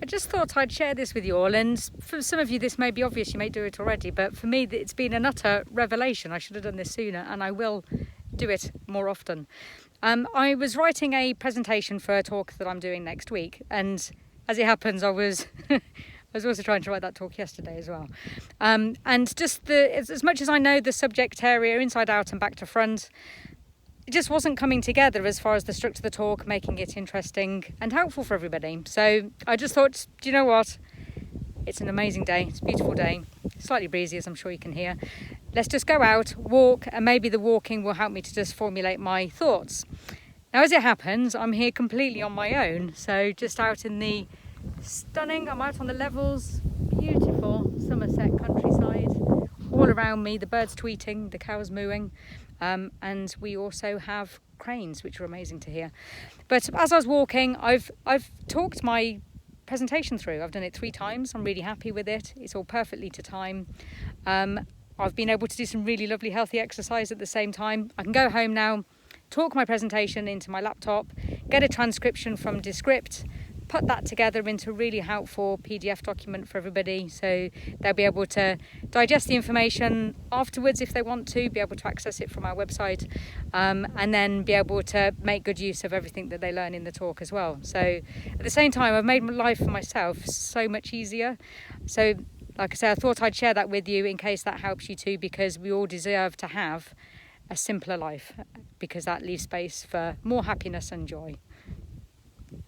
I just thought I'd share this with you all, and for some of you this may be obvious, you may do it already, but for me it's been an utter revelation. I should have done this sooner, and I will do it more often. I was writing a presentation for a talk that I'm doing next week, and as it happens I was I was also trying to write that talk yesterday as well. And just as much as I know the subject area inside out and back to front, it just wasn't coming together as far as the structure of the talk, making it interesting and helpful for everybody. So I just thought, do you know what? It's an amazing day. It's a beautiful day. Slightly breezy, as I'm sure you can hear. Let's just go out, walk, and maybe the walking will help me to just formulate my thoughts. Now, as it happens, I'm here completely on my own. So just out in the I'm out on the levels, beautiful Somerset countryside. All around me, the birds tweeting, the cows mooing. And we also have cranes, which are amazing to hear. But as I was walking, I've talked my presentation through. I've done it 3 times. I'm really happy with it. It's all perfectly to time. I've been able to do some really lovely healthy exercise at the same time. I can go home now, talk my presentation into my laptop, get a transcription from Descript, put that together into a really helpful PDF document for everybody, so they'll be able to digest the information afterwards if they want to, be able to access it from our website, and then be able to make good use of everything that they learn in the talk as well. So at the same time, I've made life for myself so much easier. So like I said, I thought I'd share that with you in case that helps you too, because we all deserve to have a simpler life, because that leaves space for more happiness and joy.